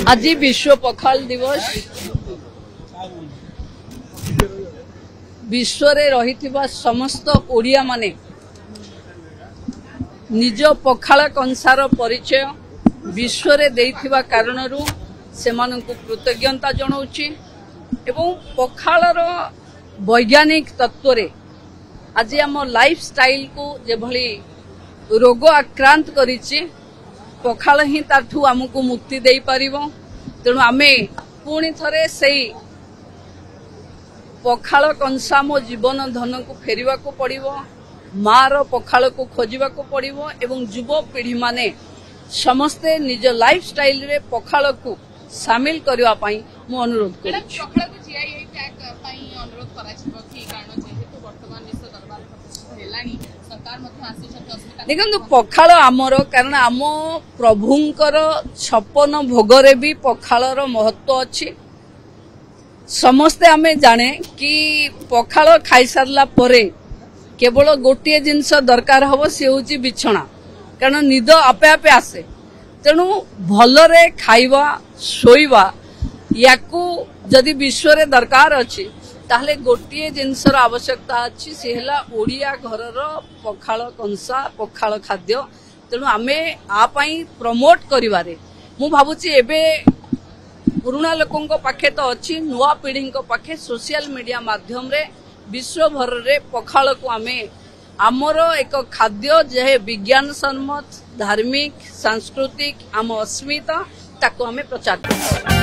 आज विश्व पखाल दिवस विश्व रे रहिथिबा समस्त ओडिया माने निज पखाल कंसार परिचय विश्व रे देइथिबा कारणरू सेमानंकु कृतज्ञता जणाउछि एवं पखालर वैज्ञानिक तत्व रे आज आम लाइफ स्टाइल को जेभली रोग आक्रांत करिछि पखाल ही ताठू आमको मुक्ति दे पारिबो। तेणु आमे पुणी थरे सेई पखाल कंसा मो जीवन धन को फेरिबा को पड़िबो, मार पखाल को खोजिबा को पड़िबो एवं युवा पीढ़ी माने समस्ते निज लाइफ स्टाइल रे पखाल को शामिल करबा पई मो अनुरोध करै छी। पखाल को जीआई टैग पई अनुरोध करा छिबो कि कारण जेहेतु वर्तमान विश्व दरबार प्रतिष्ठित हेलानी सरकार मध्ये आसीछत अस्मिता देखंतु पखाल आमर कारण आम प्रभुंकर 56 भोगरे भी पखालर महत्व अच्छी। समस्ते आमे जाने कि पखाल खाई सारला परे केवल गोटे जिनस दरकार हबो से होची बिछणा, कारण निद आपे आपे आसे। तेणु भलरे खाइबा सोइबा याकू जदि विश्व रे दरकार अछि ताहले गोटे जिनसर आवश्यकता अच्छी से हला ओडिया घरर पखाल कंसा पखाल खाद्य। तेणु आमे आपाई प्रमोट करिवारे मु भाबुची एबे पुराना लोकों पाखे तो अच्छी नुआ पीढ़ी पाखे सोशल मीडिया माध्यम रे विश्व भर रे पखाल को आमे आमर एक खाद्य जे विज्ञान सम्मत धार्मिक सांस्कृतिक आम अस्मिता ताको आमे प्रचार कर।